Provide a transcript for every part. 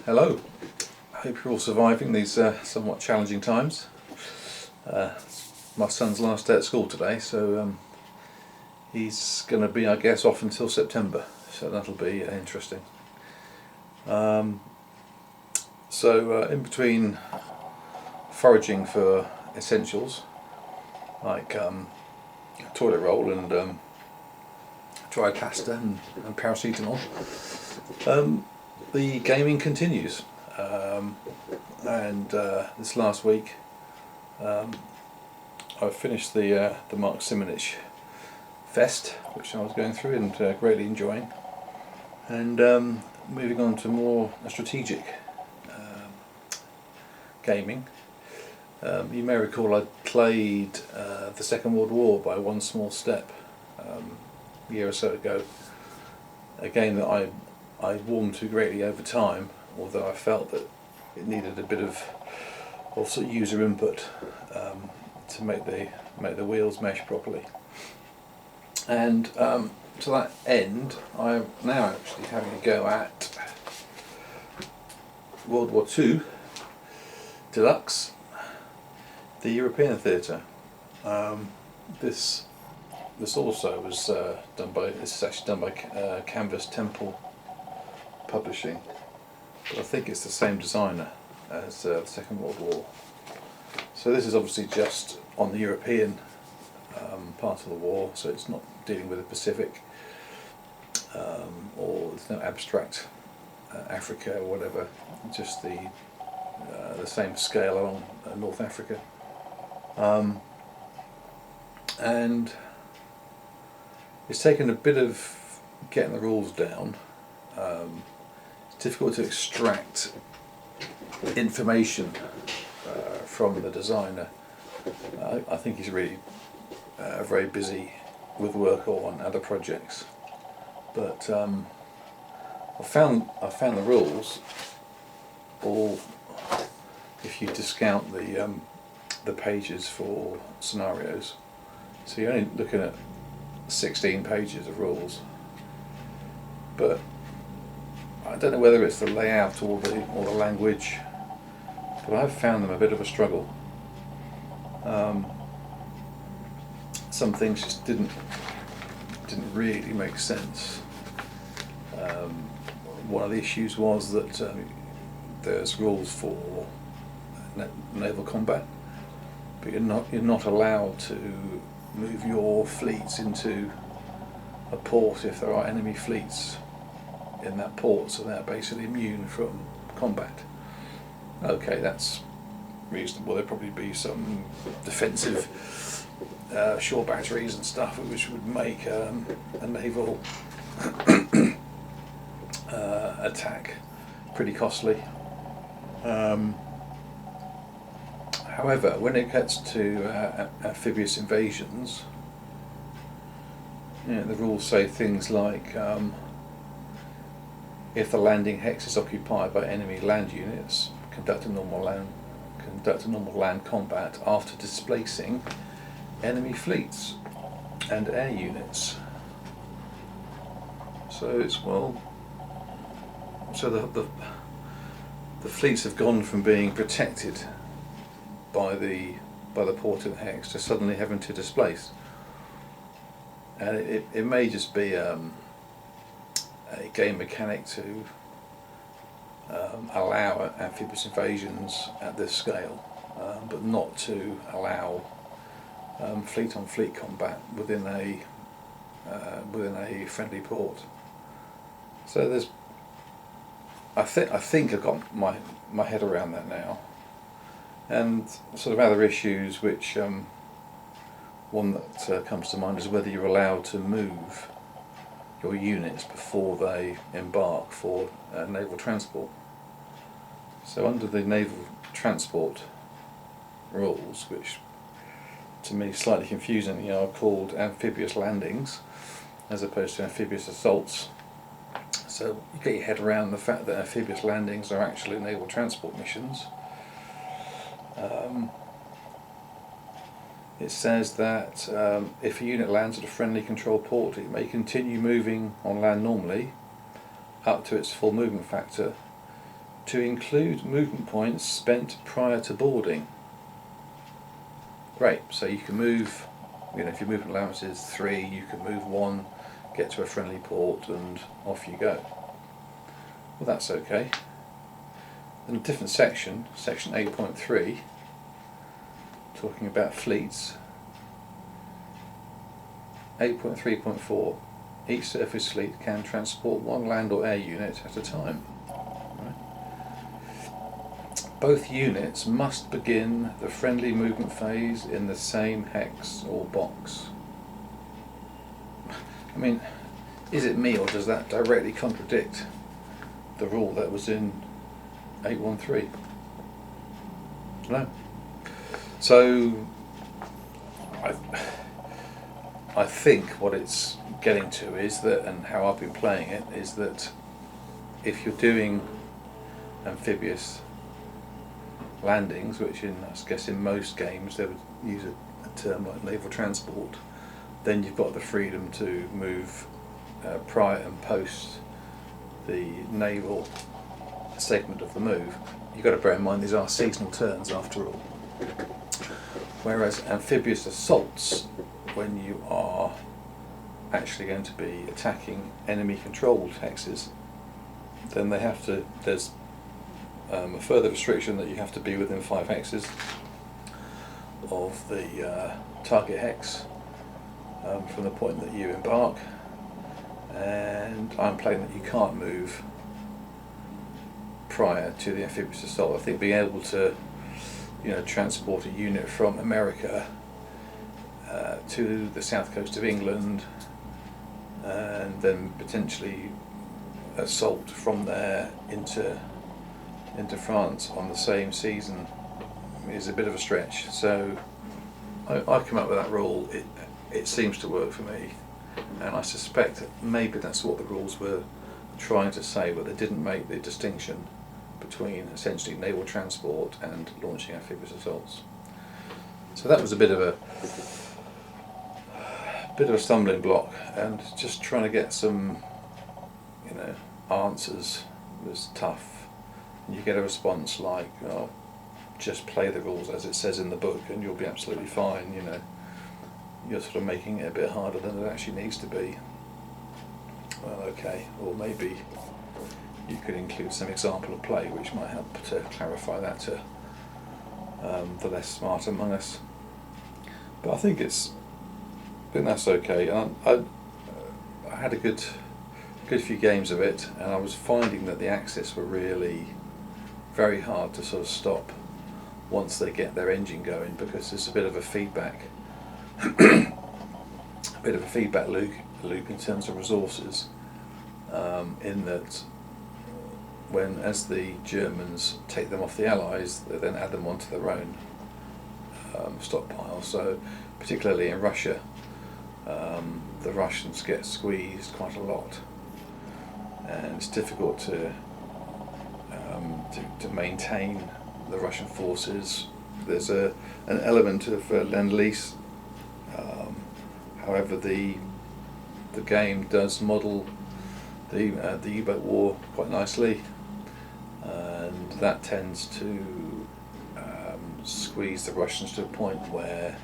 Hello, I hope you're all surviving these somewhat challenging times. My son's last day at school today, so he's going to be, I guess, off until September, so that'll be interesting. In between foraging for essentials like toilet roll and dry pasta and paracetamol, the gaming continues, and this last week I finished the Mark Simonich Fest, which I was going through and greatly enjoying, and moving on to more strategic gaming. You may recall I played the Second World War by One Small Step a year or so ago, a game that I warmed to greatly over time, although I felt that it needed a bit of also user input to make the wheels mesh properly. And to that end, I'm now actually having a go at WW2 Deluxe, the European theatre. This also was done by Canvas Temple Publishing, but I think it's the same designer as the Second World War. So this is obviously just on the European part of the war, so it's not dealing with the Pacific, or there's no abstract Africa or whatever, just the same scale along North Africa. And it's taken a bit of getting the rules down. It's difficult to extract information from the designer. I think he's really very busy with work or on other projects. But I found the rules, all, if you discount the pages for scenarios, so you're only looking at 16 pages of rules. But I don't know whether it's the layout or the language, but I've found them a bit of a struggle. Some things just didn't really make sense. One of the issues was that there's rules for naval combat, but you're not allowed to move your fleets into a port if there are enemy fleets in that port, so they're basically immune from combat. Okay, that's reasonable. There'll probably be some defensive shore batteries and stuff which would make a naval attack pretty costly. However, when it gets to amphibious invasions, the rules say things like if the landing hex is occupied by enemy land units, conduct a normal land combat after displacing enemy fleets and air units. So it's so the fleets have gone from being protected by the port and hex to suddenly having to displace, and it may just be a game mechanic to allow amphibious invasions at this scale, but not to allow fleet on fleet combat within a friendly port. So I think I've got my head around that now. And sort of other issues, which one that comes to mind is whether you're allowed to move your units before they embark for naval transport. So under the naval transport rules, which to me slightly confusingly are called amphibious landings as opposed to amphibious assaults. So you get your head around the fact that amphibious landings are actually naval transport missions. it says that if a unit lands at a friendly control port, it may continue moving on land normally up to its full movement factor, to include movement points spent prior to boarding. Great, so you can move, if your movement allowance is 3, you can move 1, get to a friendly port, and off you go. Well, that's okay. In a different section, section 8.3, talking about fleets, 8.3.4, each surface fleet can transport 1 land or air unit at a time. Both units must begin the friendly movement phase in the same hex or box. I mean, is it me, or does that directly contradict the rule that was in 8.1.3? No. So I think what it's getting to is that, and how I've been playing it, is that if you're doing amphibious landings, which I guess in most games they would use a term like naval transport, then you've got the freedom to move prior and post the naval segment of the move. You've got to bear in mind these are seasonal turns after all. Whereas amphibious assaults, when you are actually going to be attacking enemy controlled hexes, then they have to, there's a further restriction that you have to be within 5 hexes of the target hex from the point that you embark, and I'm playing that you can't move prior to the amphibious assault. I think being able to transport a unit from America to the south coast of England and then potentially assault from there into France on the same season is a bit of a stretch. So I've come up with that rule. It seems to work for me, and I suspect that maybe that's what the rules were trying to say, but they didn't make the distinction between essentially naval transport and launching amphibious assaults. So that was a bit of a stumbling block, and just trying to get some answers was tough. You get a response like, oh, just play the rules as it says in the book and you'll be absolutely fine. You're sort of making it a bit harder than it actually needs to be. Well, okay, or maybe you could include some example of play which might help to clarify that to the less smart among us. But I think that's okay. And I had a good few games of it, and I was finding that the Axis were really very hard to sort of stop once they get their engine going, because there's a bit of a feedback loop in terms of resources, in that as the Germans take them off the Allies, they then add them onto their own stockpile. So particularly in Russia, the Russians get squeezed quite a lot, and it's difficult to maintain the Russian forces. There's an element of Lend-Lease. However, the game does model the U-boat war quite nicely, and that tends to squeeze the Russians to a point where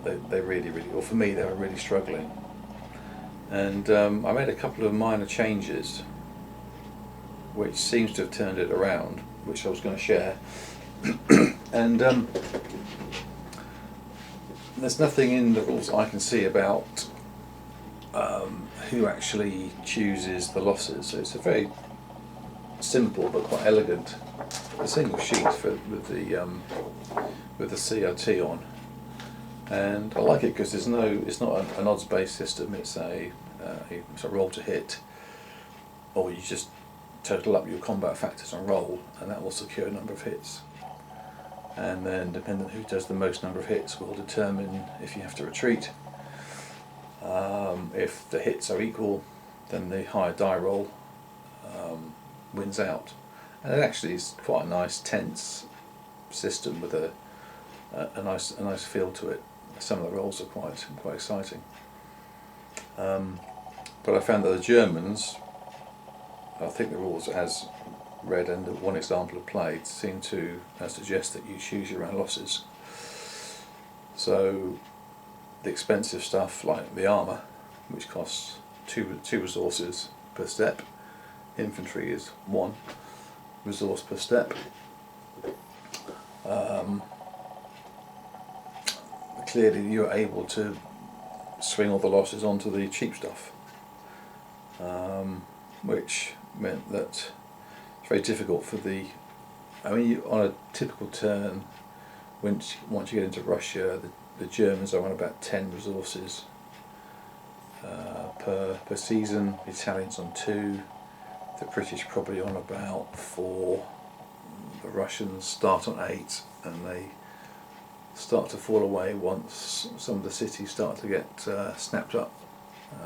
they really, or for me, they were really struggling. And I made a couple of minor changes which seems to have turned it around, which I was going to share. And there's nothing in the rules I can see about who actually chooses the losses. So it's a very simple but quite elegant, a single sheet with the CRT on, and I like it because it's not an odds-based system. It's a roll to hit, or you just total up your combat factors and roll, and that will secure a number of hits. And then, depending on who does the most number of hits, will determine if you have to retreat. If the hits are equal, then the higher die roll wins out. And it actually is quite a nice tense system with a a nice feel to it. Some of the roles are quite exciting. But I found that the Germans, I think the rules as read and the one example of played, seem to suggest that you choose your own losses. So the expensive stuff like the armour, which costs two resources per step, infantry is 1 resource per step. Clearly you're able to swing all the losses onto the cheap stuff, which meant that it's very difficult for the, on a typical turn, once you get into Russia, the Germans are on about 10 resources per season, the Italians on 2, the British probably on about 4, the Russians start on 8, and they start to fall away once some of the cities start to get snapped up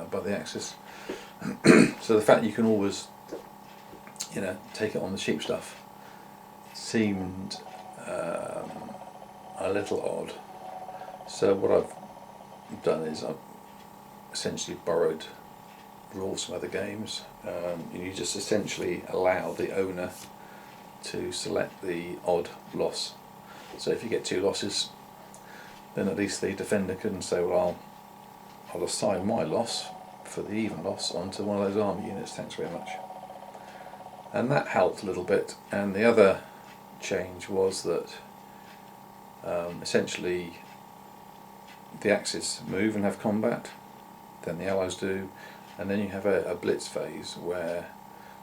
by the Axis. So the fact you can always, take it on the cheap stuff seemed a little odd. So what I've done is I've essentially borrowed rules from other games. You just essentially allow the owner to select the odd loss. So if you get 2 losses, then at least the defender can say, well, I'll assign my loss for the even loss onto one of those army units, thanks very much. And that helped a little bit. And the other change was that essentially the Axis move and have combat, then the Allies do, and then you have a blitz phase where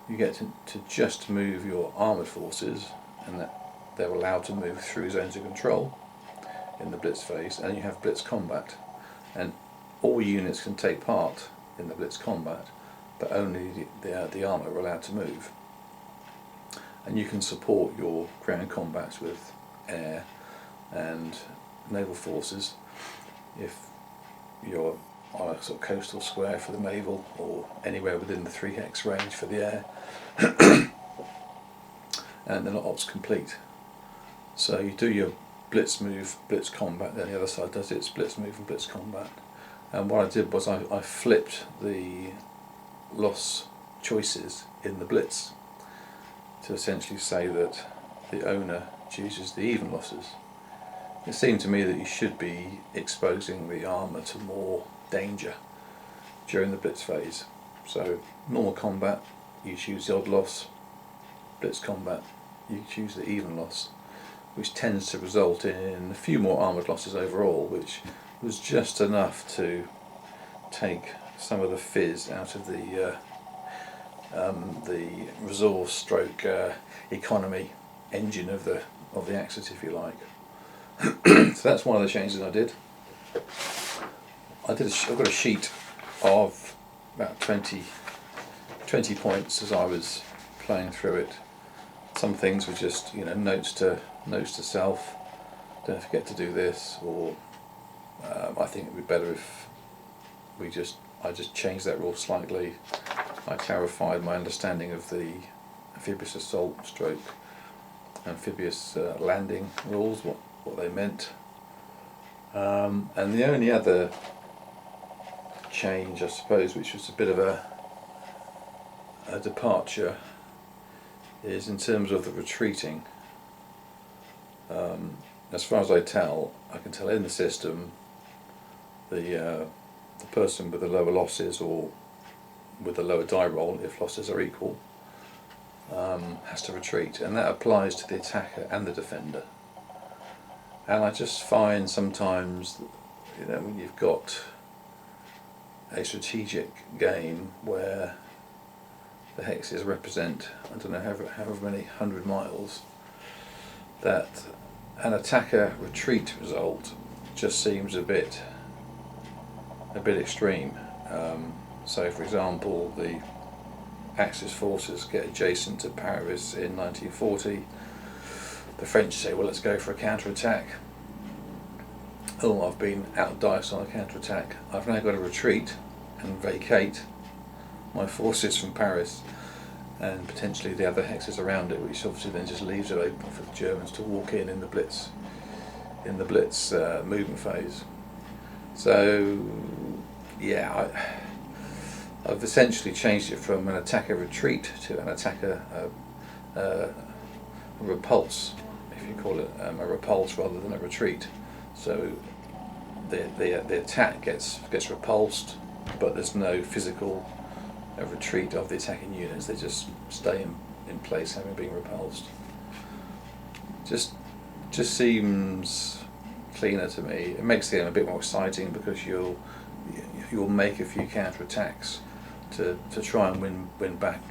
you get to just move your armoured forces, and that they're allowed to move through zones of control in the blitz phase, and you have blitz combat, and all units can take part in the blitz combat, but only the armour are allowed to move. And you can support your ground combats with air and naval forces if you're on a sort of coastal square for the naval, or anywhere within the 3 hex range for the air, and they're not ops complete. So you do your blitz move, blitz combat, then the other side does its blitz move and blitz combat. And what I did was I flipped the loss choices in the blitz to essentially say that the owner chooses the even losses. It seemed to me that you should be exposing the armour to more danger during the blitz phase. So normal combat, you choose the odd loss. Blitz combat, you choose the even loss, which tends to result in a few more armoured losses overall, which was just enough to take some of the fizz out of the resource stroke economy engine of the Axis, if you like. So that's one of the changes I did. I've got a sheet of about 20 points as I was playing through it. Some things were just notes to self. Don't forget to do this, or I think it would be better if I just changed that rule slightly. I clarified my understanding of the amphibious assault stroke amphibious landing rules, what they meant. And the only other change, I suppose, which was a bit of a departure, is in terms of the retreating. As far as I can tell in the system, the person with the lower losses, or with the lower die roll if losses are equal, has to retreat, and that applies to the attacker and the defender. And I just find sometimes, when you've got a strategic game where the hexes represent, I don't know, however many 100 miles, that an attacker retreat result just seems a bit extreme. So for example, the Axis forces get adjacent to Paris in 1940. The French say, well, let's go for a counter-attack. Oh, I've been outdiced on a counter-attack. I've now got to retreat and vacate my forces from Paris and potentially the other hexes around it, which obviously then just leaves it open for the Germans to walk in the blitz in the Blitz movement phase. So yeah, I've essentially changed it from an attacker retreat to an attacker repulse, if you call it a repulse rather than a retreat. So the attack gets repulsed, but there's no physical retreat of the attacking units. They just stay in place, having been repulsed. Just seems cleaner to me. It makes the game a bit more exciting because you'll make a few counter attacks to try and win back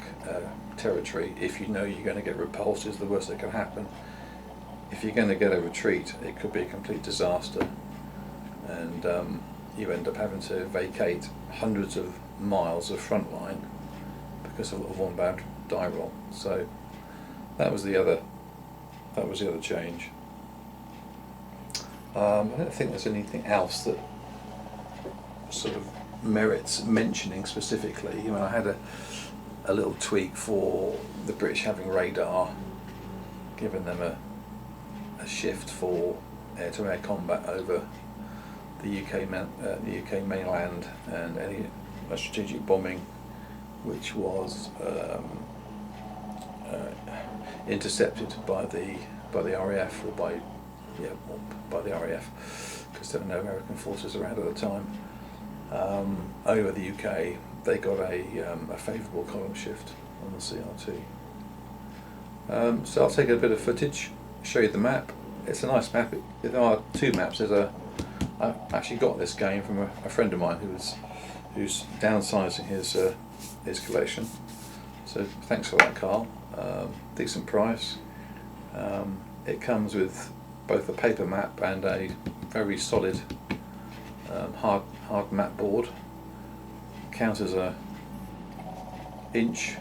territory. If you know you're going to get repulsed, is the worst that can happen. If you're going to get a retreat, it could be a complete disaster, and you end up having to vacate hundreds of miles of front line because of one bad die roll. So that was the other change. I don't think there's anything else that sort of merits mentioning specifically. I mean, I had a little tweak for the British having radar, giving them a shift for air-to-air combat over the UK mainland, and any strategic bombing which was intercepted by the RAF, or by the RAF, because there were no American forces around at the time. Over the UK, they got a favourable column shift on the CRT. So I'll take a bit of footage, show you the map. It's a nice map. There are two maps. I actually got this game from a friend of mine who's downsizing his collection. So thanks for that, Carl. Decent price. It comes with both a paper map and a very solid hard map board. Counts as a inch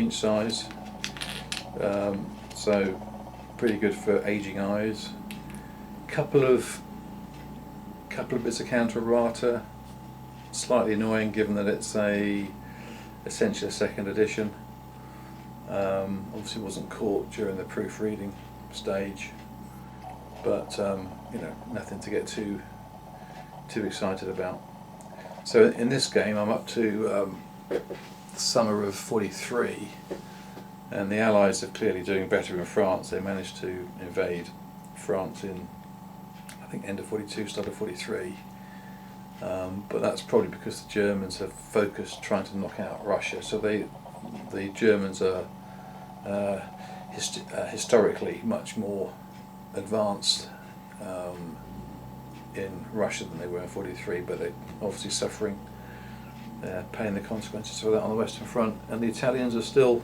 size, so pretty good for aging eyes. Couple of bits of counter errata, slightly annoying given that it's essentially a second edition. Obviously wasn't caught during the proofreading stage, but nothing to get too excited about. So in this game I'm up to the summer of 43, and the Allies are clearly doing better in France. They managed to invade France in, I think, end of 42, start of 43, but that's probably because the Germans have focused trying to knock out Russia. So the Germans are historically much more advanced in Russia than they were in 43, but they're obviously suffering, paying the consequences for that on the Western Front. And the Italians are still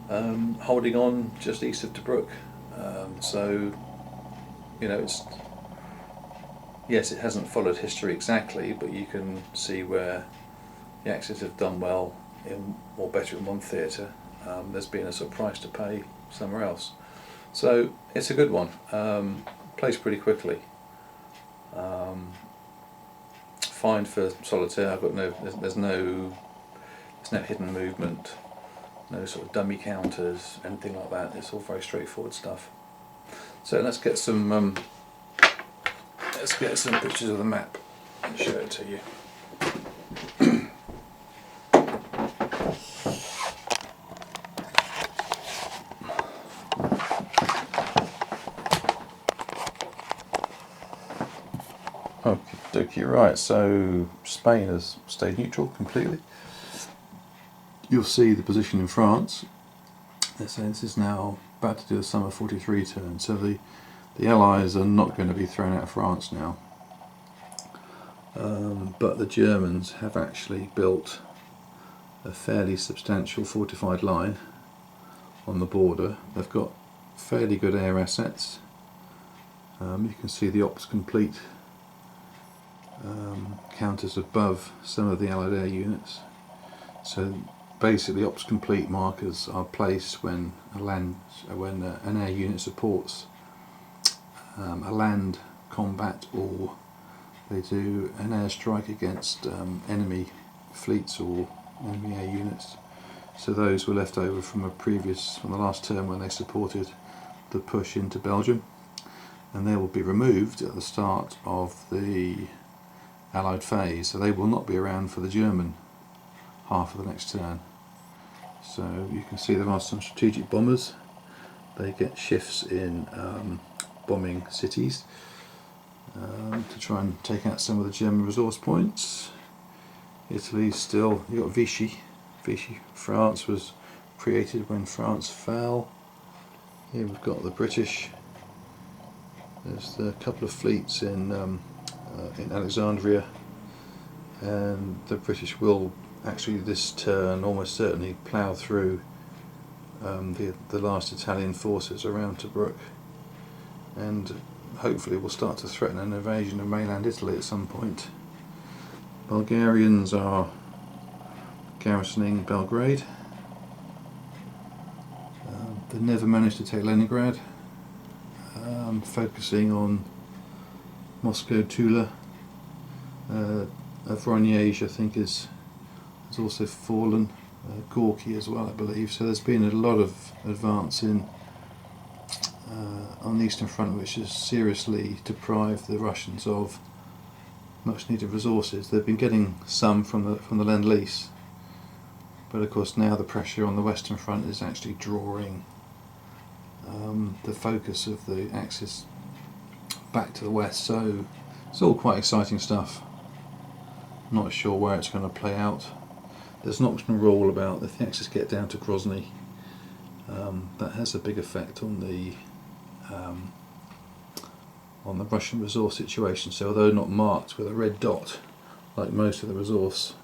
holding on just east of Tobruk. So yes, it hasn't followed history exactly, but you can see where the Axis have done well or better in one theatre. There's been a sort of price to pay somewhere else. So it's a good one. Plays pretty quickly. Fine for solitaire. I've got there's no hidden movement, no sort of dummy counters, anything like that. It's all very straightforward stuff. So let's get some pictures of the map and show it to you. Okay, right, so Spain has stayed neutral completely. You'll see the position in France. Let's say this is now about to do the summer 43 turn, so the Allies are not going to be thrown out of France now. But the Germans have actually built a fairly substantial fortified line on the border. They've got fairly good air assets. You can see the ops complete counters above some of the Allied air units. So basically ops complete markers are placed when an air unit supports a land combat, or they do an airstrike against enemy fleets or enemy air units. So those were left over from the last term when they supported the push into Belgium. and they will be removed at the start of the Allied phase, so they will not be around for the German half of the next turn. So you can see there are some strategic bombers. They get shifts in bombing cities to try and take out some of the German resource points. Italy's still, you've got Vichy. France was created when France fell. Here we've got the British. There's a couple of fleets in Alexandria, and the British will actually this turn almost certainly plough through the last Italian forces around Tobruk, and hopefully will start to threaten an invasion of mainland Italy at some point. Bulgarians are garrisoning Belgrade. They never managed to take Leningrad, focusing on Moscow, Tula. Voronezh, I think, has also fallen. Gorky as well, I believe. So there's been a lot of advance in on the Eastern Front, which has seriously deprived the Russians of much needed resources. They've been getting some from the Lend-Lease, but of course now the pressure on the Western Front is actually drawing the focus of the Axis back to the west. So it's all quite exciting stuff. Not sure where it's going to play out. There's an optional rule about if the Axis get down to Grozny, that has a big effect on the Russian resource situation. So although not marked with a red dot like most of the resource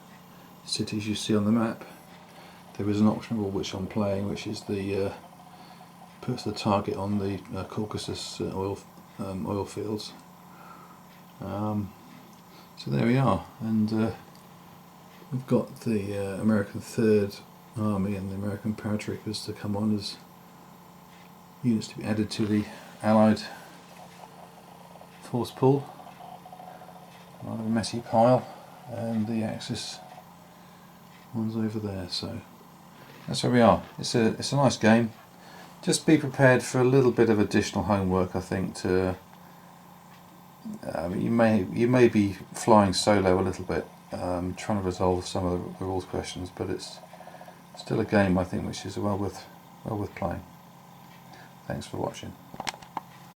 cities you see on the map, there is an optional rule which I'm playing, which is the puts the target on the Caucasus oil fields. So there we are, and we've got the American Third Army and the American paratroopers to come on as units to be added to the Allied force pool. Rather a messy pile, and the Axis one's over there. So that's where we are. It's a nice game. Just be prepared for a little bit of additional homework, I think. To you may be flying solo a little bit, trying to resolve some of the rules questions, but it's still a game, I think, which is well worth playing. Thanks for watching.